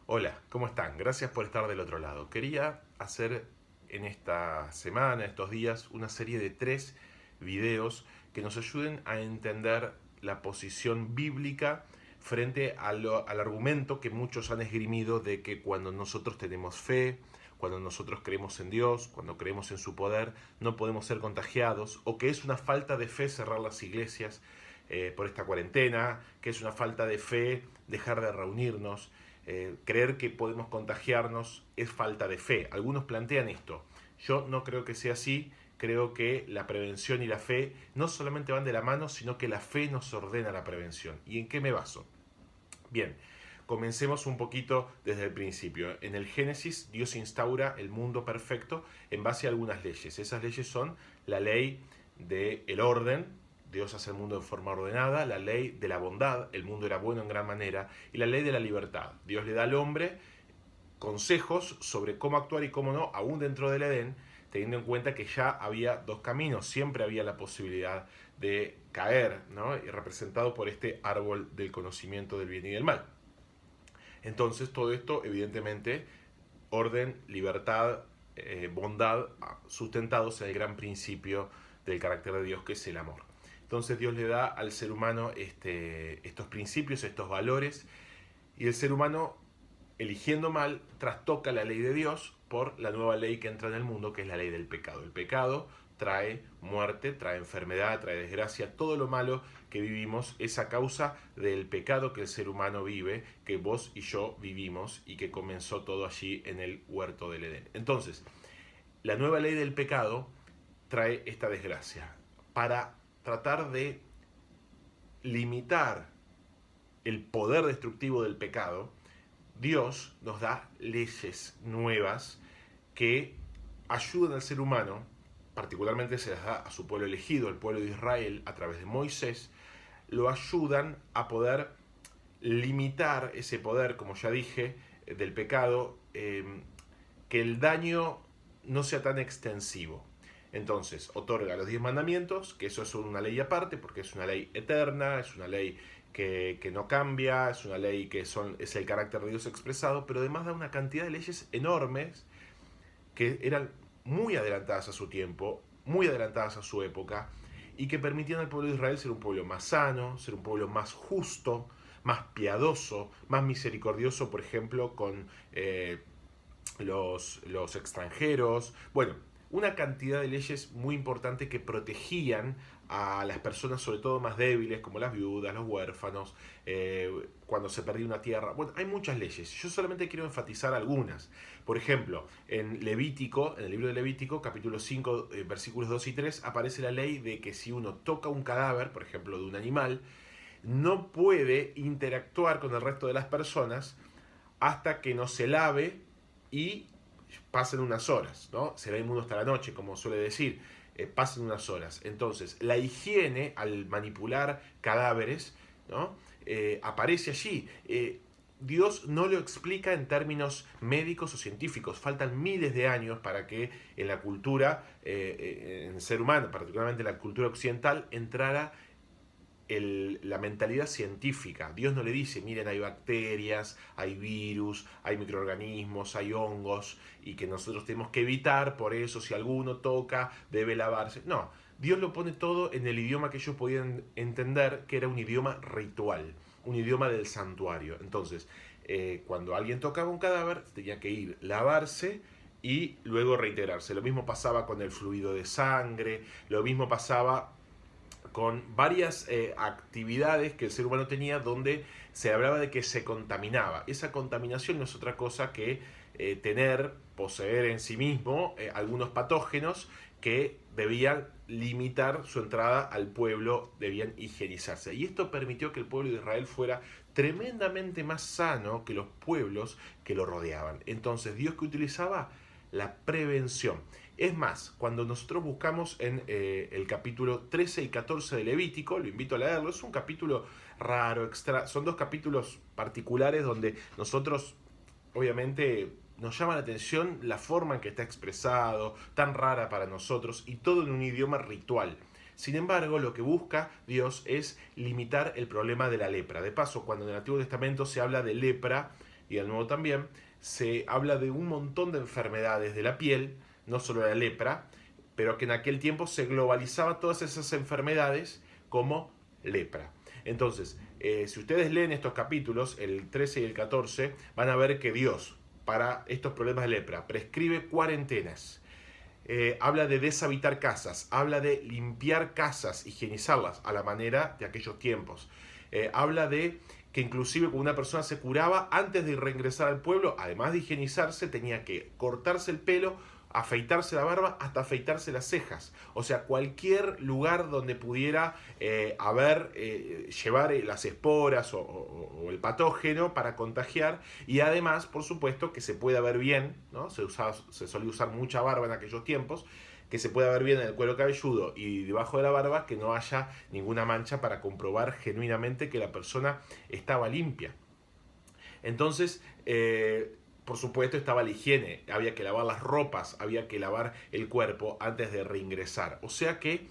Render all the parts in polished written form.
Hola, ¿cómo están? Gracias por estar del otro lado. Quería hacer en esta semana, estos días, una serie de 3 videos que nos ayuden a entender la posición bíblica frente al argumento que muchos han esgrimido de que cuando nosotros tenemos fe, cuando nosotros creemos en Dios, cuando creemos en su poder, no podemos ser contagiados, o que es una falta de fe cerrar las iglesias por esta cuarentena, que es una falta de fe dejar de reunirnos. Creer que podemos contagiarnos es falta de fe. Algunos plantean esto. Yo no creo que sea así. Creo que la prevención y la fe no solamente van de la mano, sino que la fe nos ordena la prevención. ¿Y en qué me baso? Bien, comencemos un poquito desde el principio. En el Génesis, Dios instaura el mundo perfecto en base a algunas leyes. Esas leyes son la ley del orden, Dios hace el mundo en forma ordenada, la ley de la bondad, el mundo era bueno en gran manera, y la ley de la libertad. Dios le da al hombre consejos sobre cómo actuar y cómo no, aún dentro del Edén, teniendo en cuenta que ya había dos caminos, siempre había la posibilidad de caer, ¿no? Y representado por este árbol del conocimiento del bien y del mal. Entonces todo esto, evidentemente, orden, libertad, bondad, sustentados en el gran principio del carácter de Dios, que es el amor. Entonces Dios le da al ser humano estos principios, estos valores, y el ser humano, eligiendo mal, trastoca la ley de Dios por la nueva ley que entra en el mundo, que es la ley del pecado. El pecado trae muerte, trae enfermedad, trae desgracia. Todo lo malo que vivimos es a causa del pecado que el ser humano vive, que vos y yo vivimos, y que comenzó todo allí en el huerto del Edén. Entonces, la nueva ley del pecado trae esta desgracia. Para tratar de limitar el poder destructivo del pecado, Dios nos da leyes nuevas que ayudan al ser humano, particularmente se las da a su pueblo elegido, el pueblo de Israel, a través de Moisés, lo ayudan a poder limitar ese poder, como ya dije, del pecado, que el daño no sea tan extensivo. Entonces, otorga los 10 mandamientos, que eso es una ley aparte, porque es una ley eterna, es una ley que no cambia, es una ley que es el carácter de Dios expresado, pero además da una cantidad de leyes enormes que eran muy adelantadas a su tiempo, muy adelantadas a su época, y que permitían al pueblo de Israel ser un pueblo más sano, ser un pueblo más justo, más piadoso, más misericordioso, por ejemplo, con los extranjeros. Bueno, una cantidad de leyes muy importantes que protegían a las personas, sobre todo más débiles, como las viudas, los huérfanos, cuando se perdía una tierra. Bueno, hay muchas leyes. Yo solamente quiero enfatizar algunas. Por ejemplo, en Levítico, en el libro de Levítico, capítulo 5, versículos 2 y 3, aparece la ley de que si uno toca un cadáver, por ejemplo, de un animal, no puede interactuar con el resto de las personas hasta que no se lave y pasen unas horas, ¿no? Será inmundo hasta la noche, como suele decir, pasen unas horas. Entonces, la higiene al manipular cadáveres, ¿no? Aparece allí. Dios no lo explica en términos médicos o científicos. Faltan miles de años para que en la cultura, en el ser humano, particularmente en la cultura occidental, entrara la mentalidad científica. Dios no le dice, miren, hay bacterias, hay virus, hay microorganismos, hay hongos, y que nosotros tenemos que evitar, por eso si alguno toca, debe lavarse. No, Dios lo pone todo en el idioma que ellos podían entender, que era un idioma ritual, un idioma del santuario. Entonces, cuando alguien tocaba un cadáver, tenía que ir, lavarse, y luego reintegrarse. Lo mismo pasaba con el fluido de sangre, lo mismo pasaba con varias actividades que el ser humano tenía donde se hablaba de que se contaminaba. Esa contaminación no es otra cosa que poseer en sí mismo algunos patógenos que debían limitar su entrada al pueblo, debían higienizarse. Y esto permitió que el pueblo de Israel fuera tremendamente más sano que los pueblos que lo rodeaban. Entonces, ¿Dios que utilizaba? La prevención. Es más, cuando nosotros buscamos en el capítulo 13 y 14 de Levítico, lo invito a leerlo, es un capítulo raro, son 2 capítulos particulares donde nosotros, obviamente, nos llama la atención la forma en que está expresado, tan rara para nosotros, y todo en un idioma ritual. Sin embargo, lo que busca Dios es limitar el problema de la lepra. De paso, cuando en el Antiguo Testamento se habla de lepra, y del Nuevo también, se habla de un montón de enfermedades de la piel, no solo la lepra, pero que en aquel tiempo se globalizaba todas esas enfermedades como lepra. Entonces, si ustedes leen estos capítulos, el 13 y el 14, van a ver que Dios, para estos problemas de lepra, prescribe cuarentenas. Habla de deshabitar casas, habla de limpiar casas, higienizarlas a la manera de aquellos tiempos. Habla de que inclusive cuando una persona se curaba, antes de reingresar al pueblo, además de higienizarse, tenía que cortarse el pelo, afeitarse la barba, hasta afeitarse las cejas. O sea, cualquier lugar donde pudiera llevar las esporas o el patógeno para contagiar, y además, por supuesto, que se pueda ver bien, ¿no? Se solía usar mucha barba en aquellos tiempos, que se pueda ver bien en el cuero cabelludo y debajo de la barba, que no haya ninguna mancha para comprobar genuinamente que la persona estaba limpia. Entonces, por supuesto, estaba la higiene, había que lavar las ropas, había que lavar el cuerpo antes de reingresar. O sea que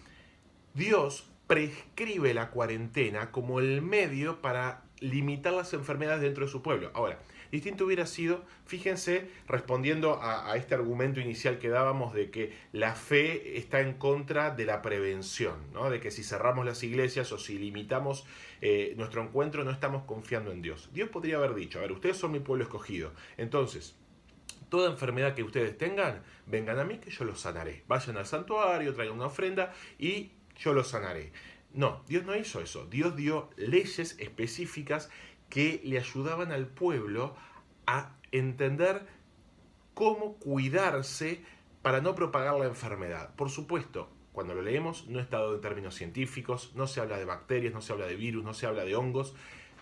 Dios prescribe la cuarentena como el medio para limitar las enfermedades dentro de su pueblo. Ahora, distinto hubiera sido, fíjense, respondiendo a este argumento inicial que dábamos de que la fe está en contra de la prevención, ¿no? De que si cerramos las iglesias o si limitamos nuestro encuentro no estamos confiando en Dios. Dios podría haber dicho, a ver, ustedes son mi pueblo escogido, entonces toda enfermedad que ustedes tengan, vengan a mí que yo los sanaré. Vayan al santuario, traigan una ofrenda y yo los sanaré. No, Dios no hizo eso. Dios dio leyes específicas que le ayudaban al pueblo a entender cómo cuidarse para no propagar la enfermedad. Por supuesto, cuando lo leemos no está dado en términos científicos, no se habla de bacterias, no se habla de virus, no se habla de hongos,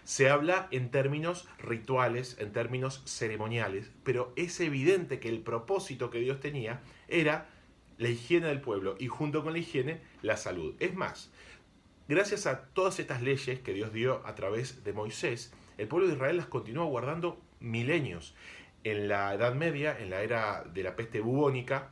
se habla en términos rituales, en términos ceremoniales, pero es evidente que el propósito que Dios tenía era la higiene del pueblo y junto con la higiene la salud. Es más, gracias a todas estas leyes que Dios dio a través de Moisés, el pueblo de Israel las continuó guardando milenios. En la Edad Media, en la era de la peste bubónica,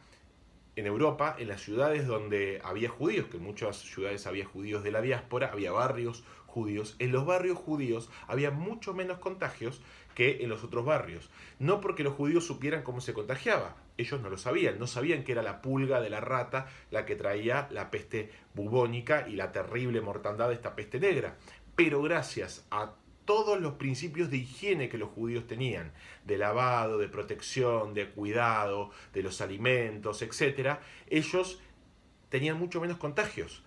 en Europa, en las ciudades donde había judíos, que en muchas ciudades había judíos de la diáspora, había barrios judíos, en los barrios judíos había mucho menos contagios que en los otros barrios. No porque los judíos supieran cómo se contagiaba, ellos no lo sabían, no sabían que era la pulga de la rata la que traía la peste bubónica y la terrible mortandad de esta peste negra. Pero gracias a todos los principios de higiene que los judíos tenían, de lavado, de protección, de cuidado, de los alimentos, etc., ellos tenían mucho menos contagios.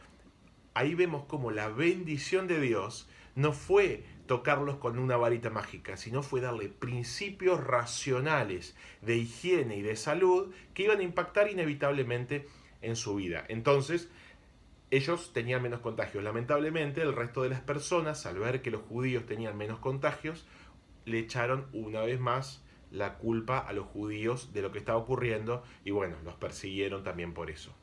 Ahí vemos como la bendición de Dios no fue tocarlos con una varita mágica, sino fue darle principios racionales de higiene y de salud que iban a impactar inevitablemente en su vida. Entonces, ellos tenían menos contagios. Lamentablemente, el resto de las personas, al ver que los judíos tenían menos contagios, le echaron una vez más la culpa a los judíos de lo que estaba ocurriendo y bueno, los persiguieron también por eso.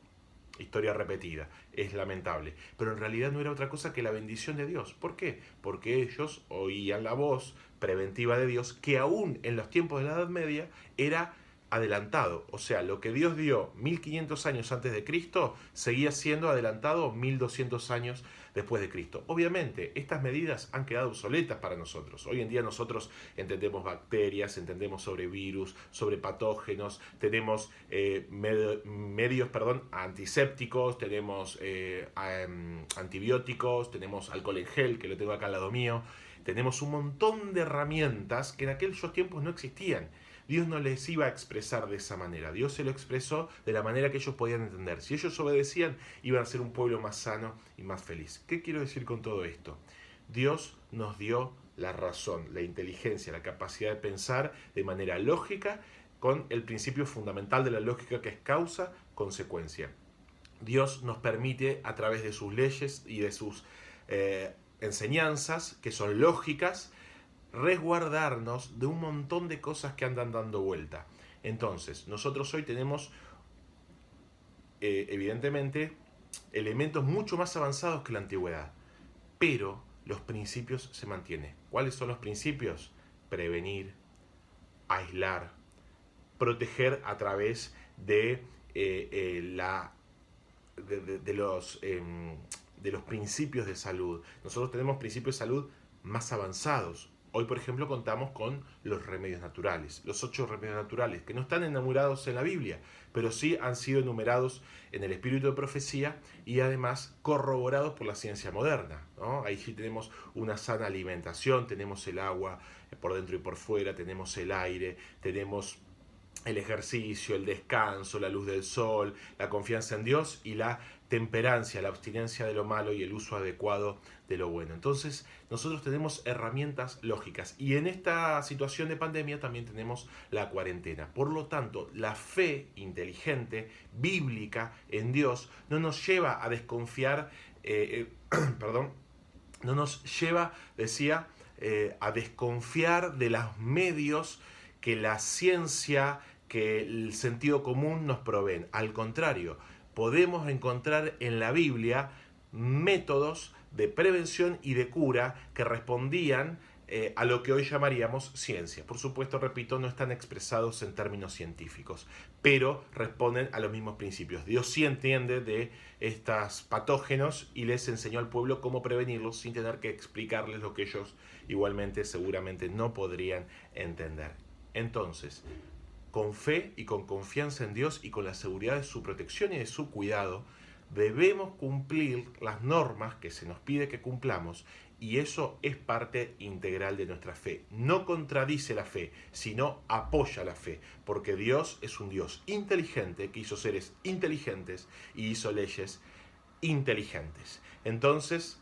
Historia repetida, es lamentable. Pero en realidad no era otra cosa que la bendición de Dios. ¿Por qué? Porque ellos oían la voz preventiva de Dios que aún en los tiempos de la Edad Media era adelantado. O sea, lo que Dios dio 1500 años antes de Cristo seguía siendo adelantado 1200 años después de Cristo. Obviamente, estas medidas han quedado obsoletas para nosotros. Hoy en día nosotros entendemos bacterias, entendemos sobre virus, sobre patógenos, tenemos medios antisépticos, tenemos antibióticos, tenemos alcohol en gel, que lo tengo acá al lado mío. Tenemos un montón de herramientas que en aquellos tiempos no existían. Dios no les iba a expresar de esa manera. Dios se lo expresó de la manera que ellos podían entender. Si ellos obedecían, iban a ser un pueblo más sano y más feliz. ¿Qué quiero decir con todo esto? Dios nos dio la razón, la inteligencia, la capacidad de pensar de manera lógica, con el principio fundamental de la lógica que es causa-consecuencia. Dios nos permite, a través de sus leyes y de sus enseñanzas, que son lógicas, resguardarnos de un montón de cosas que andan dando vuelta. Entonces, nosotros hoy tenemos, evidentemente, elementos mucho más avanzados que la antigüedad, pero los principios se mantienen. ¿Cuáles son los principios? Prevenir, aislar, proteger a través de los principios de salud. Nosotros tenemos principios de salud más avanzados, Hoy, por ejemplo, contamos con los remedios naturales, los 8 remedios naturales, que no están enumerados en la Biblia, pero sí han sido enumerados en el espíritu de profecía y además corroborados por la ciencia moderna, ¿no? Ahí sí tenemos una sana alimentación, tenemos el agua por dentro y por fuera, tenemos el aire, tenemos el ejercicio, el descanso, la luz del sol, la confianza en Dios y la temperancia, la abstinencia de lo malo y el uso adecuado de lo bueno. Entonces, nosotros tenemos herramientas lógicas y en esta situación de pandemia también tenemos la cuarentena. Por lo tanto, la fe inteligente, bíblica en Dios, no nos lleva a desconfiar, perdón, no nos lleva, decía, a desconfiar de los medios que la ciencia, que el sentido común nos proveen. Al contrario, podemos encontrar en la Biblia métodos de prevención y de cura que respondían a lo que hoy llamaríamos ciencia. Por supuesto, repito, no están expresados en términos científicos, pero responden a los mismos principios. Dios sí entiende de estos patógenos y les enseñó al pueblo cómo prevenirlos sin tener que explicarles lo que ellos igualmente seguramente no podrían entender. Entonces, con fe y con confianza en Dios y con la seguridad de su protección y de su cuidado, debemos cumplir las normas que se nos pide que cumplamos y eso es parte integral de nuestra fe. No contradice la fe, sino apoya la fe, porque Dios es un Dios inteligente que hizo seres inteligentes y hizo leyes inteligentes. Entonces,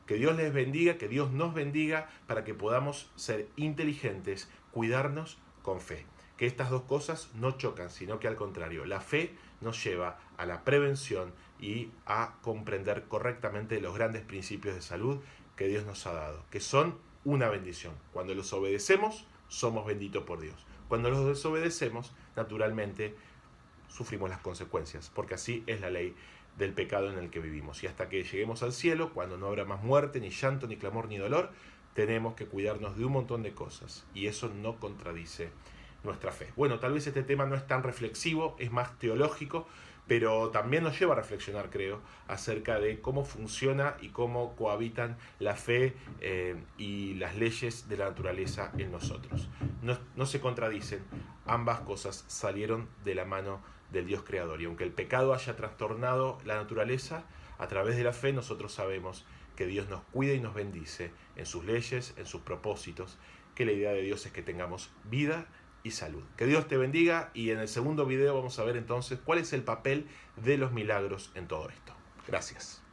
que Dios les bendiga, que Dios nos bendiga para que podamos ser inteligentes, cuidarnos con fe. Que estas dos cosas no chocan, sino que al contrario, la fe nos lleva a la prevención y a comprender correctamente los grandes principios de salud que Dios nos ha dado, que son una bendición. Cuando los obedecemos, somos benditos por Dios. Cuando los desobedecemos, naturalmente sufrimos las consecuencias, porque así es la ley del pecado en el que vivimos. Y hasta que lleguemos al cielo, cuando no habrá más muerte, ni llanto, ni clamor, ni dolor, tenemos que cuidarnos de un montón de cosas. Y eso no contradice nuestra fe. Bueno, tal vez este tema no es tan reflexivo, es más teológico, pero también nos lleva a reflexionar, creo, acerca de cómo funciona y cómo cohabitan la fe y las leyes de la naturaleza en nosotros. No se contradicen, ambas cosas salieron de la mano del Dios creador. Y aunque el pecado haya trastornado la naturaleza, a través de la fe nosotros sabemos que Dios nos cuida y nos bendice en sus leyes, en sus propósitos, que la idea de Dios es que tengamos vida y salud. Que Dios te bendiga y en el segundo video vamos a ver entonces cuál es el papel de los milagros en todo esto. Gracias.